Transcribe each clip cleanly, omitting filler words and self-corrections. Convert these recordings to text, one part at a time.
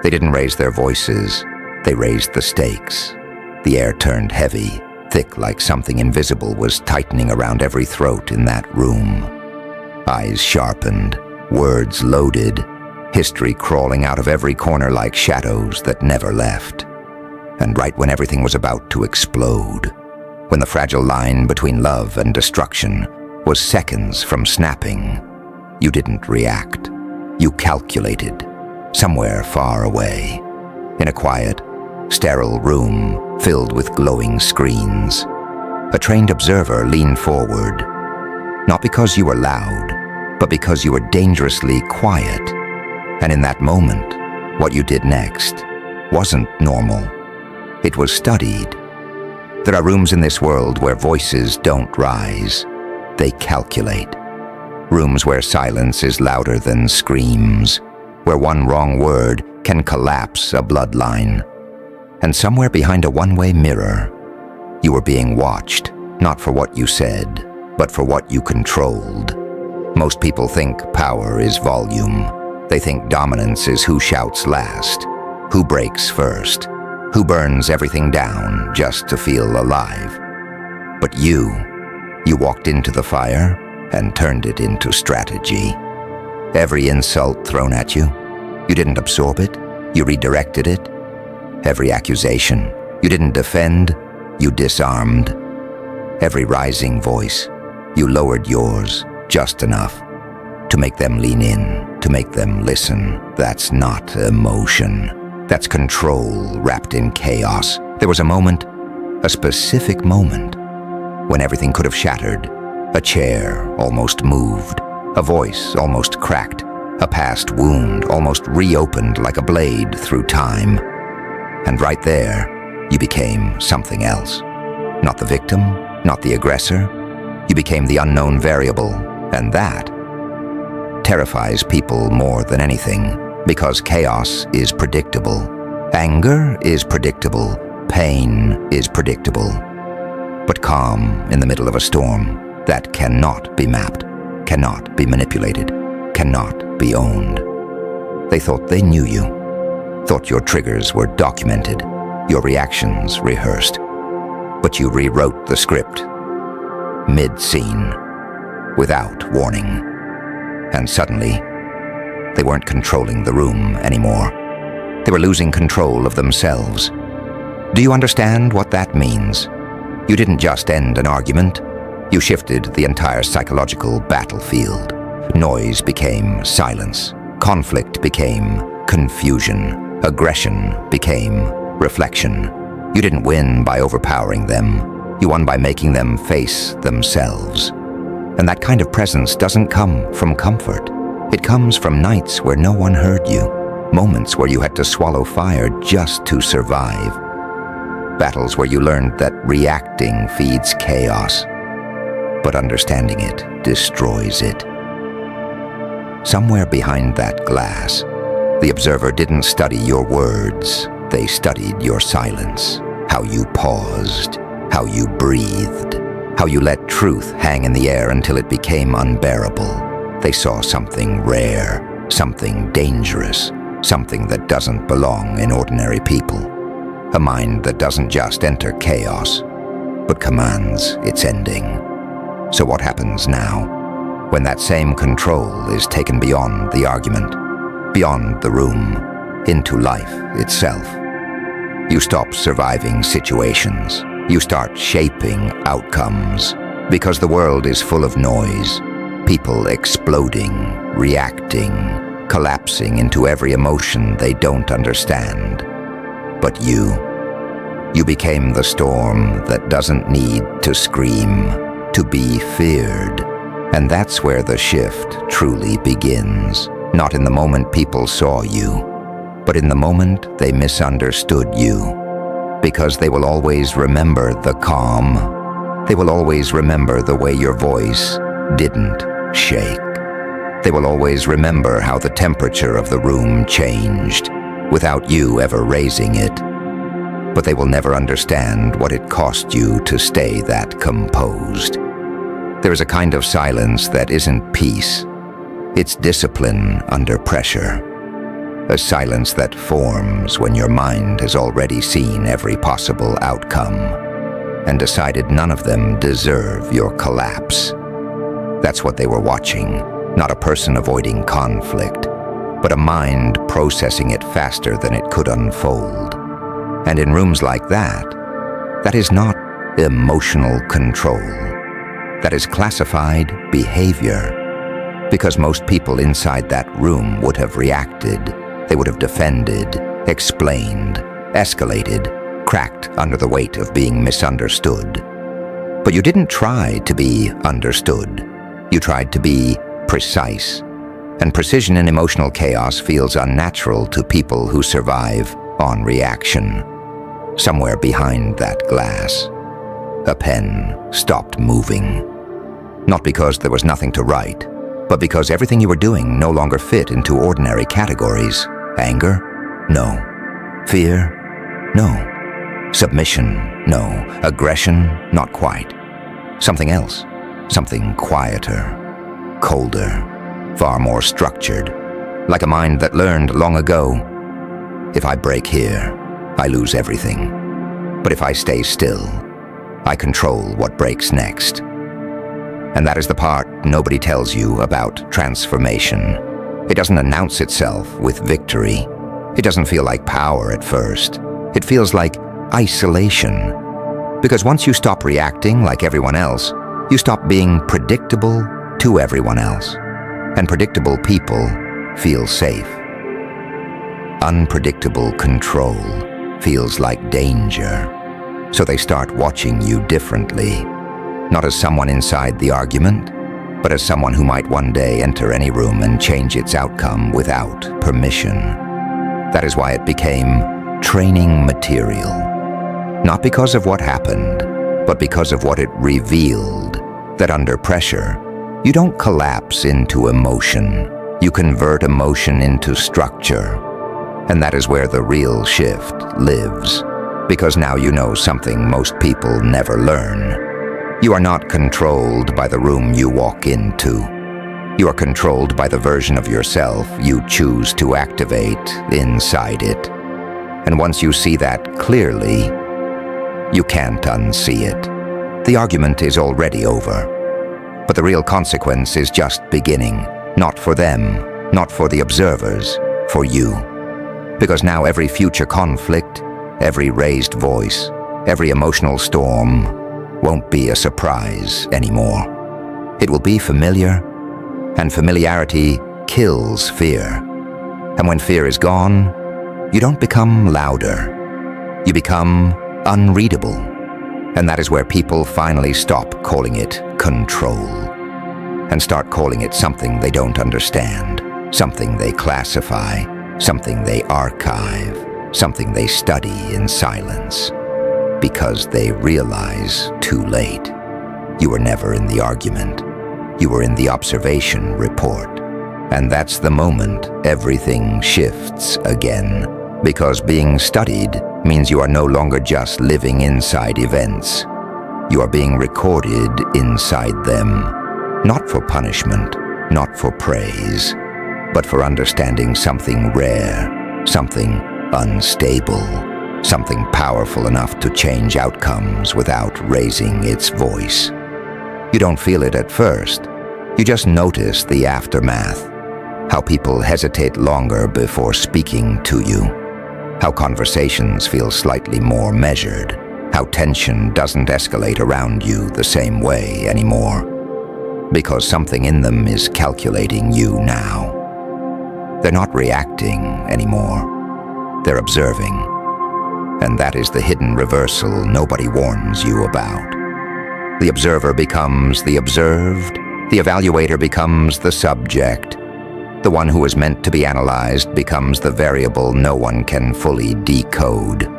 They didn't raise their voices, they raised the stakes. The air turned heavy, thick like something invisible was tightening around every throat in that room. Eyes sharpened, words loaded, history crawling out of every corner like shadows that never left. And right when everything was about to explode, when the fragile line between love and destruction was seconds from snapping, you didn't react. You calculated, somewhere far away, in a quiet, sterile room filled with glowing screens. A trained observer leaned forward, not because you were loud, but because you were dangerously quiet. And in that moment, what you did next wasn't normal. It was studied. There are rooms in this world where voices don't rise, they calculate. Rooms where silence is louder than screams, where one wrong word can collapse a bloodline. And somewhere behind a one-way mirror, you were being watched, not for what you said, but for what you controlled. Most people think power is volume. They think dominance is who shouts last, who breaks first, who burns everything down just to feel alive. But you walked into the fire and turned it into strategy. Every insult thrown at you, you didn't absorb it, you redirected it. Every accusation, you didn't defend, you disarmed. Every rising voice, you lowered yours just enough to make them lean in, to make them listen. That's not emotion. That's control wrapped in chaos. There was a moment, a specific moment, when everything could have shattered. A chair almost moved, a voice almost cracked, a past wound almost reopened like a blade through time. And right there, you became something else. Not the victim, not the aggressor. You became the unknown variable, and that terrifies people more than anything, because chaos is predictable. Anger is predictable. Pain is predictable. But calm in the middle of a storm, that cannot be mapped, cannot be manipulated, cannot be owned. They thought they knew you, thought your triggers were documented, your reactions rehearsed. But you rewrote the script, mid-scene, without warning. And suddenly, they weren't controlling the room anymore. They were losing control of themselves. Do you understand what that means? You didn't just end an argument. You shifted the entire psychological battlefield. Noise became silence. Conflict became confusion. Aggression became reflection. You didn't win by overpowering them. You won by making them face themselves. And that kind of presence doesn't come from comfort. It comes from nights where no one heard you, moments where you had to swallow fire just to survive. Battles where you learned that reacting feeds chaos, but understanding it destroys it. Somewhere behind that glass, the observer didn't study your words, they studied your silence, how you paused, how you breathed, how you let truth hang in the air until it became unbearable. They saw something rare, something dangerous, something that doesn't belong in ordinary people. A mind that doesn't just enter chaos, but commands its ending. So what happens now, when that same control is taken beyond the argument, beyond the room, into life itself? You stop surviving situations. You start shaping outcomes, because the world is full of noise, people exploding, reacting, collapsing into every emotion they don't understand. But you became the storm that doesn't need to scream, to be feared. And that's where the shift truly begins. Not in the moment people saw you, but in the moment they misunderstood you. Because they will always remember the calm. They will always remember the way your voice didn't shake. They will always remember how the temperature of the room changed, without you ever raising it. But they will never understand what it cost you to stay that composed. There is a kind of silence that isn't peace. It's discipline under pressure. A silence that forms when your mind has already seen every possible outcome and decided none of them deserve your collapse. That's what they were watching, not a person avoiding conflict, but a mind processing it faster than it could unfold. And in rooms like that, that is not emotional control. That is classified behavior. Because most people inside that room would have reacted. They would have defended, explained, escalated, cracked under the weight of being misunderstood. But you didn't try to be understood. You tried to be precise. And precision in emotional chaos feels unnatural to people who survive on reaction. Somewhere behind that glass, a pen stopped moving. Not because there was nothing to write, but because everything you were doing no longer fit into ordinary categories. Anger? No. Fear? No. Submission? No. Aggression? Not quite. Something else. Something quieter, colder, far more structured. Like a mind that learned long ago, if I break here, I lose everything. But if I stay still, I control what breaks next. And that is the part nobody tells you about transformation. It doesn't announce itself with victory. It doesn't feel like power at first. It feels like isolation. Because once you stop reacting like everyone else, you stop being predictable to everyone else. And predictable people feel safe. Unpredictable control feels like danger. So they start watching you differently. Not as someone inside the argument, but as someone who might one day enter any room and change its outcome without permission. That is why it became training material. Not because of what happened, but because of what it revealed. That under pressure, you don't collapse into emotion. You convert emotion into structure. And that is where the real shift lives. Because now you know something most people never learn. You are not controlled by the room you walk into. You are controlled by the version of yourself you choose to activate inside it. And once you see that clearly, you can't unsee it. The argument is already over. But the real consequence is just beginning. Not for them, not for the observers, for you. Because now every future conflict, every raised voice, every emotional storm won't be a surprise anymore. It will be familiar, and familiarity kills fear. And when fear is gone, you don't become louder. You become unreadable. And that is where people finally stop calling it control and start calling it something they don't understand, something they classify, something they archive, something they study in silence, because they realize too late. You were never in the argument. You were in the observation report. And that's the moment everything shifts again, because being studied means you are no longer just living inside events. You are being recorded inside them, not for punishment, not for praise, but for understanding something rare, something unstable, something powerful enough to change outcomes without raising its voice. You don't feel it at first. You just notice the aftermath, how people hesitate longer before speaking to you, how conversations feel slightly more measured, how tension doesn't escalate around you the same way anymore, because something in them is calculating you now. They're not reacting anymore. They're observing. And that is the hidden reversal nobody warns you about. The observer becomes the observed. The evaluator becomes the subject. The one who is meant to be analyzed becomes the variable no one can fully decode.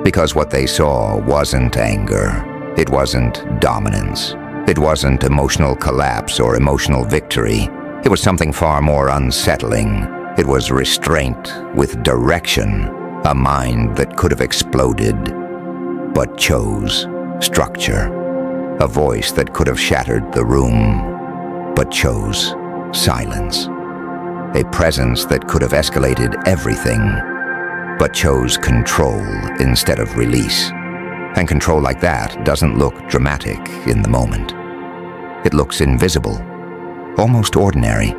Because what they saw wasn't anger. It wasn't dominance. It wasn't emotional collapse or emotional victory. It was something far more unsettling. It was restraint with direction, a mind that could have exploded, but chose structure. A voice that could have shattered the room, but chose silence. a presence that could have escalated everything, but chose control instead of release. And control like that doesn't look dramatic in the moment. It looks invisible, almost ordinary,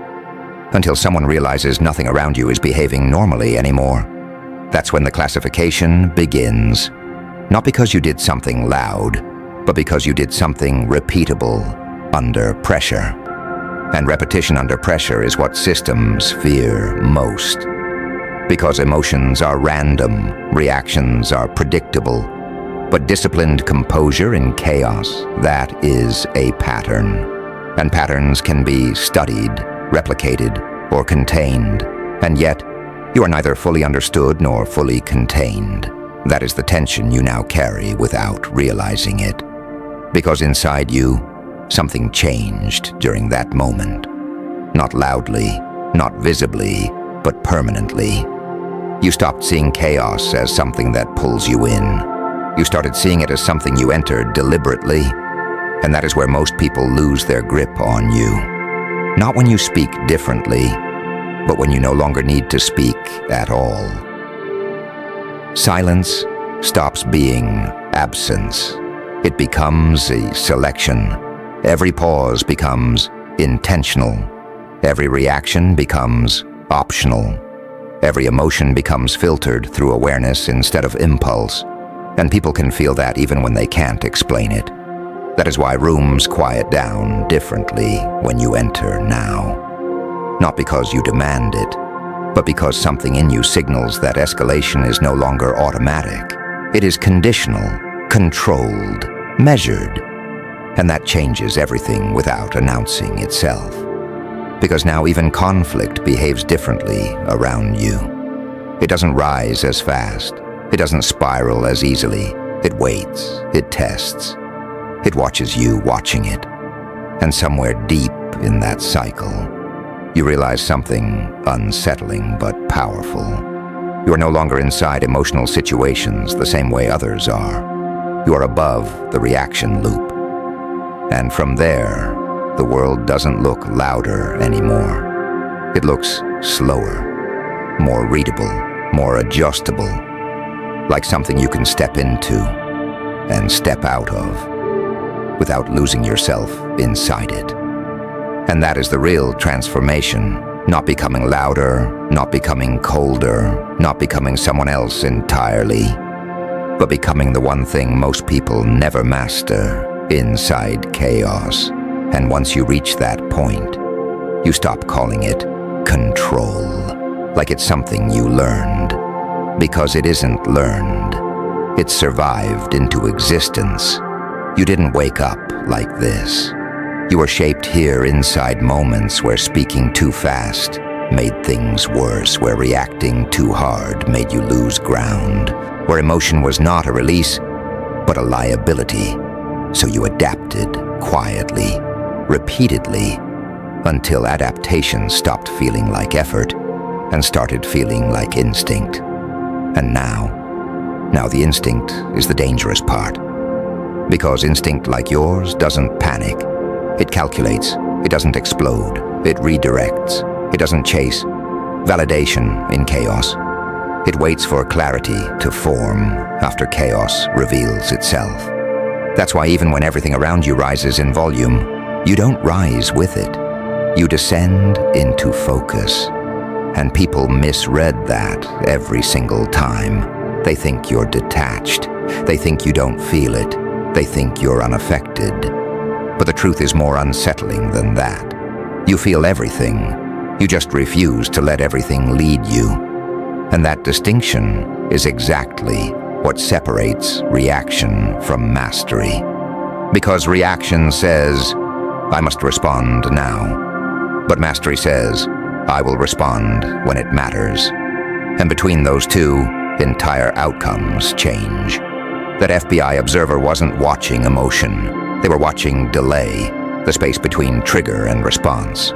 until someone realizes nothing around you is behaving normally anymore. That's when the classification begins, not because you did something loud, but because you did something repeatable under pressure. And repetition under pressure is what systems fear most. Because emotions are random, reactions are predictable, but disciplined composure in chaos, that is a pattern. And patterns can be studied, replicated, or contained, and yet you are neither fully understood nor fully contained. That is the tension you now carry without realizing it. Because inside you, something changed during that moment. Not loudly, not visibly, but permanently. You stopped seeing chaos as something that pulls you in. You started seeing it as something you entered deliberately, and that is where most people lose their grip on you. Not when you speak differently, but when you no longer need to speak at all. Silence stops being absence. It becomes a selection. Every pause becomes intentional. Every reaction becomes optional. Every emotion becomes filtered through awareness instead of impulse. And people can feel that even when they can't explain it. That is why rooms quiet down differently when you enter now. Not because you demand it, but because something in you signals that escalation is no longer automatic. It is conditional, controlled, measured, and that changes everything without announcing itself. Because now even conflict behaves differently around you. It doesn't rise as fast. It doesn't spiral as easily. It waits. It tests. It watches you watching it. And somewhere deep in that cycle, you realize something unsettling but powerful. You are no longer inside emotional situations the same way others are. You are above the reaction loop. And from there, the world doesn't look louder anymore. It looks slower, more readable, more adjustable, like something you can step into and step out of without losing yourself inside it. And that is the real transformation, not becoming louder, not becoming colder, not becoming someone else entirely, but becoming the one thing most people never master, inside chaos. And once you reach that point, you stop calling it control, like it's something you learned. Because it isn't learned. It survived into existence. You didn't wake up like this. You were shaped here inside moments where speaking too fast made things worse, where reacting too hard made you lose ground, where emotion was not a release, but a liability. So you adapted quietly, repeatedly, until adaptation stopped feeling like effort and started feeling like instinct. And now the instinct is the dangerous part. Because instinct like yours doesn't panic. It calculates. It doesn't explode. It redirects. It doesn't chase validation in chaos. It waits for clarity to form after chaos reveals itself. That's why even when everything around you rises in volume, you don't rise with it. You descend into focus. And people misread that every single time. They think you're detached. They think you don't feel it. They think you're unaffected. But the truth is more unsettling than that. You feel everything. You just refuse to let everything lead you. And that distinction is exactly what separates reaction from mastery. Because reaction says, I must respond now. But mastery says, I will respond when it matters. And between those two, entire outcomes change. That FBI observer wasn't watching emotion. They were watching delay, the space between trigger and response,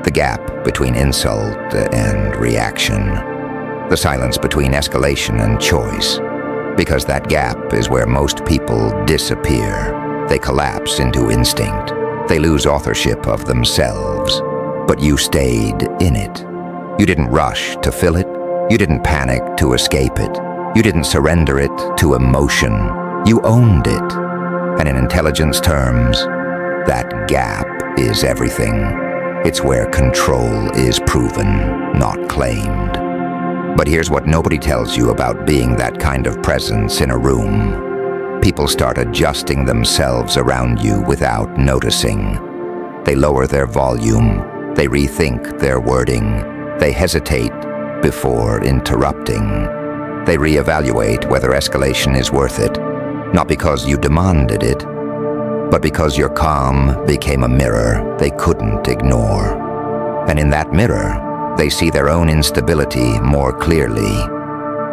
the gap between insult and reaction, the silence between escalation and choice. Because that gap is where most people disappear. They collapse into instinct. They lose authorship of themselves. But you stayed in it. You didn't rush to fill it. You didn't panic to escape it. You didn't surrender it to emotion. You owned it. And in intelligence terms, that gap is everything. It's where control is proven, not claimed. But here's what nobody tells you about being that kind of presence in a room. People start adjusting themselves around you without noticing. They lower their volume. They rethink their wording. They hesitate before interrupting. They reevaluate whether escalation is worth it, not because you demanded it, but because your calm became a mirror they couldn't ignore. And in that mirror, they see their own instability more clearly.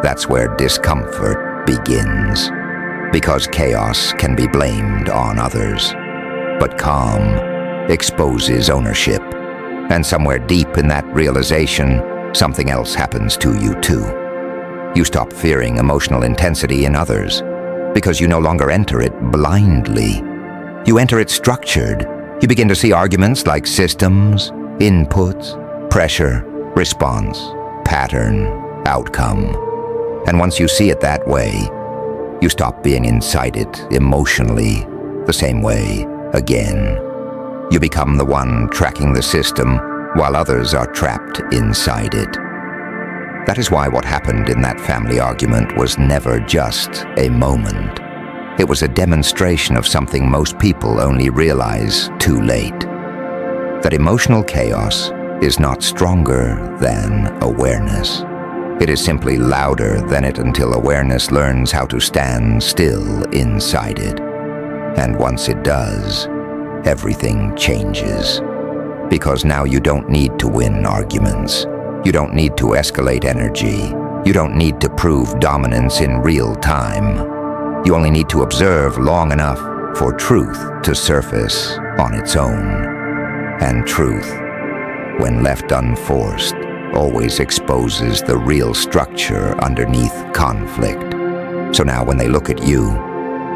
That's where discomfort begins. Because chaos can be blamed on others. But calm exposes ownership. And somewhere deep in that realization, something else happens to you too. You stop fearing emotional intensity in others, because you no longer enter it blindly. You enter it structured. You begin to see arguments like systems, inputs, pressure, response, pattern, outcome. And once you see it that way, you stop being inside it emotionally the same way again. You become the one tracking the system while others are trapped inside it. That is why what happened in that family argument was never just a moment. It was a demonstration of something most people only realize too late. That emotional chaos is not stronger than awareness. It is simply louder than it until awareness learns how to stand still inside it. And once it does, everything changes. Because now you don't need to win arguments. You don't need to escalate energy. You don't need to prove dominance in real time. You only need to observe long enough for truth to surface on its own. And truth, when left unforced, always exposes the real structure underneath conflict. So now when they look at you,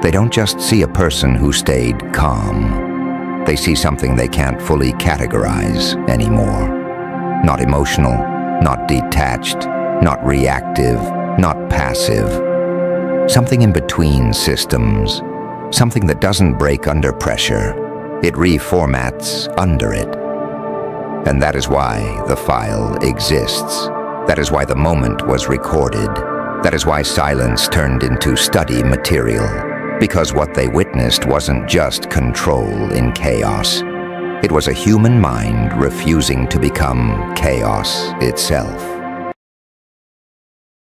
they don't just see a person who stayed calm. They see something they can't fully categorize anymore. Not emotional, not detached, not reactive, not passive. Something in between systems. Something that doesn't break under pressure. It reformats under it. And that is why the file exists. That is why the moment was recorded. That is why silence turned into study material. Because what they witnessed wasn't just control in chaos. It was a human mind refusing to become chaos itself.